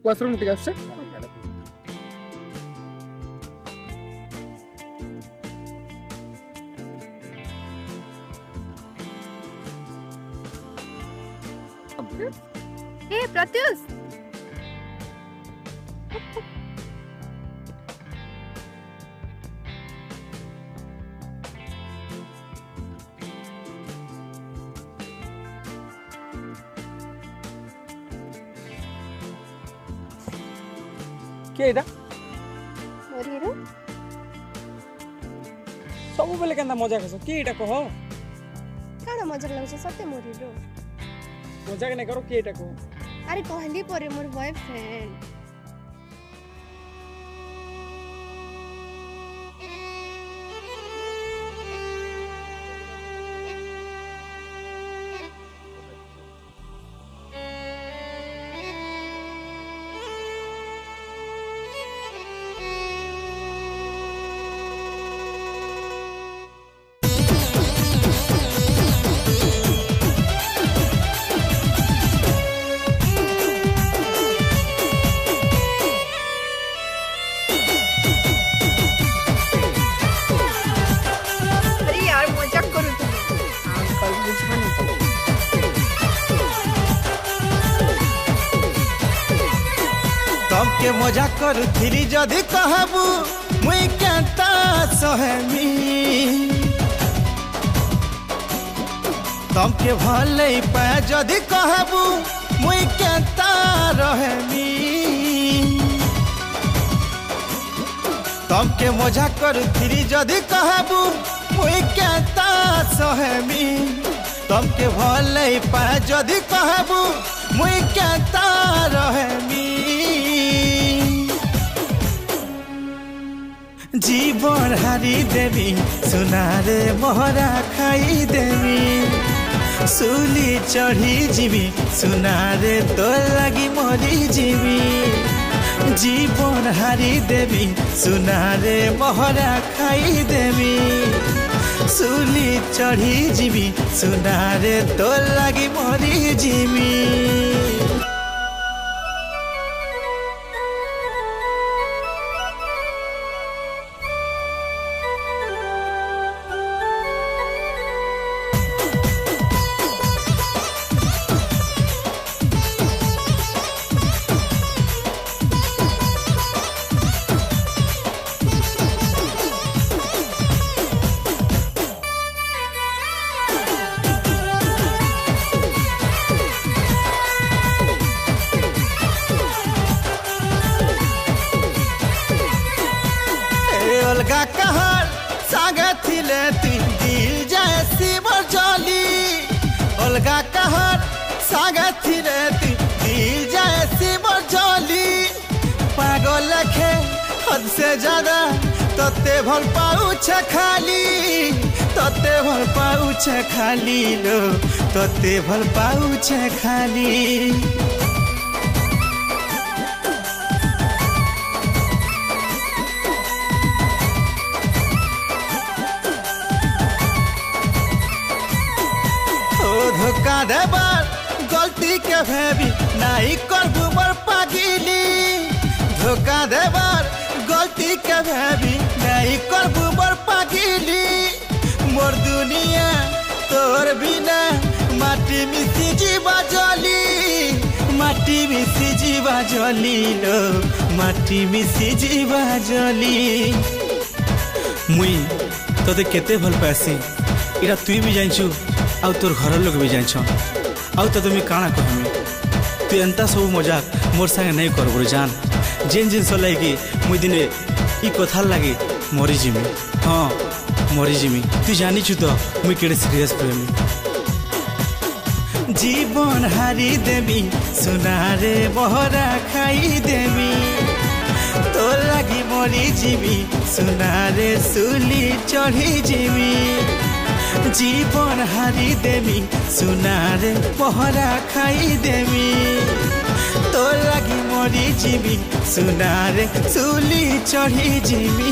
Washroom থেকে আসছে। ए प्रत्युष কে এটা? मोर हीरो ସବୁବେଳେ କେନ୍ତା ମଜା କସ କି ଏଟା କହ? काना मजाक लाଗୁଛି ସତେ मोर हीरो। ମଜାକ ନାଇଁ କର କି ଏଟା କହ? अरे कहली परे मोर बॉयफ्रेंड। अरे यार मजाक करू तुम अंकल बुझानी तमके मजा करुथिली जदि कहबू मुई केंता सहेमी तमके भले पाए जदि कहबू मुई केंता रहेमी तमके मजा करुथिली जदि कहबू मुई केंता सहेमी तमके भले पाए जदि कहबू मुई केंता रहेमी जीवन हारी देवी सुनारे मोहरा खाई देवी सुली चढ़ी जीवी सुनारे तो लगी मरी जीवी जीवन हारी देवी सुनारे मोहरा खाई देवी सुली चढ़ी जीवी सुनारे तो लगी मरी जीवी अलगा कहर सागे थिले ती दिल जाए सिमर जली अलगा कहर सागे थिले ती दिल जाए सिमर जली पागल लखे हद से ज्यादा तते भल पाउछे खाली तते भल पाउछे खाली लो तते भल पाउछे खाली धोखा देबार गलती के भेबी नाई करबू मोर पागिली धोखा देबार गलती के भेबी नाई करबू मोर पागिली मोर दुनिया तोर बिना माटी मिसी जीवा जली माटी मिसी जीवा जली लो माटी मिसी जीवा जली मुई तोते केते भल पासी इरा तुई भी जानछु आउ तोर घर लोग भी जान आउ तो तुम्हें काना कहमी तू एंता सब मजाक मोर संगे नहीं कर जान जेन जिनस लगे मुई दिने ई कथा लगे मरी जिमी हाँ मरी जिमी तू जानी छु तो मुई केड़े सीरियस प्रेमी जीवन हारी देवी सुनारे बहरा खाई देवी तो लगी मरी जीवी सुनारे सुली चढ़ी जीवी जीवन हारी देवी सुनारे पहरा खाई देवी तो लगी मरी जीवी सुनारे सुली चढ़ी जीवी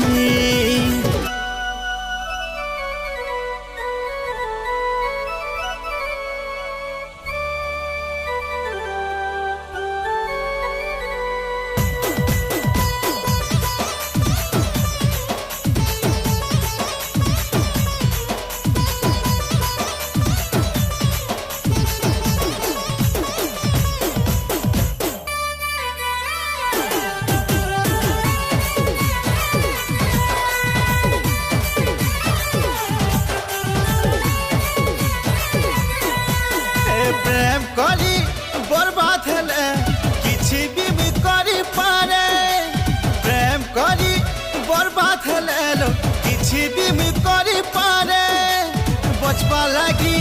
हवा लगी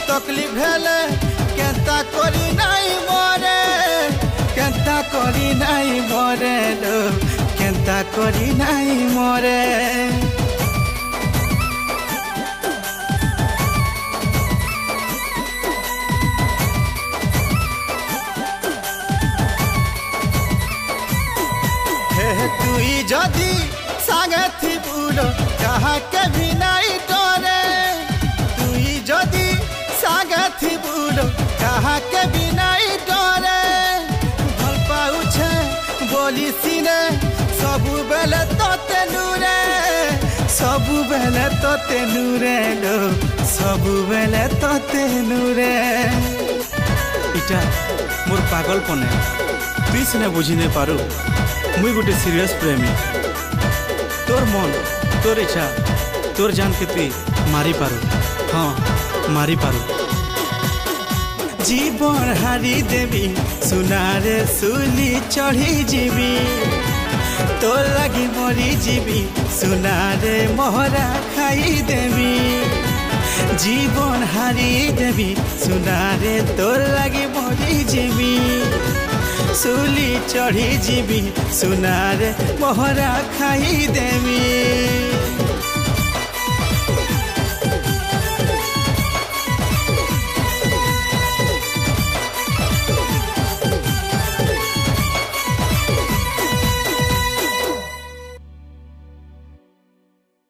तकलीफ हेले केंता करी नाई मरे केंता करी नाई मरे लो केंता करी नाई मरे तुई जदि सागे थी बुलो कहा के भी नहीं डरे तुई जदि सागे थी बुलो कहा के भी नहीं डरे भल पाउछे बोली सीने सबु बेले तो तेनुरे सबु बेले तो तेनुरे लो सबु बेले तो तेनुरे इटा मोर पागलपने तुई सिने बुझी नहीं पारू मुई गोटे सीरियस प्रेमी तोर मन तोर इच्छा तोर जान के तुई मारी पारू हाँ मारी पारू जीवन हारी देवी सुनारे सुली चढ़ी जीवी तोर लगी मरी जीवी सुनारे मोहरा खाई देवी जीवन हारी देवी सुनारे तोर लगी मरी जीवी सुली चढ़ी जीवी सुनारे मोहरा खाई देवी।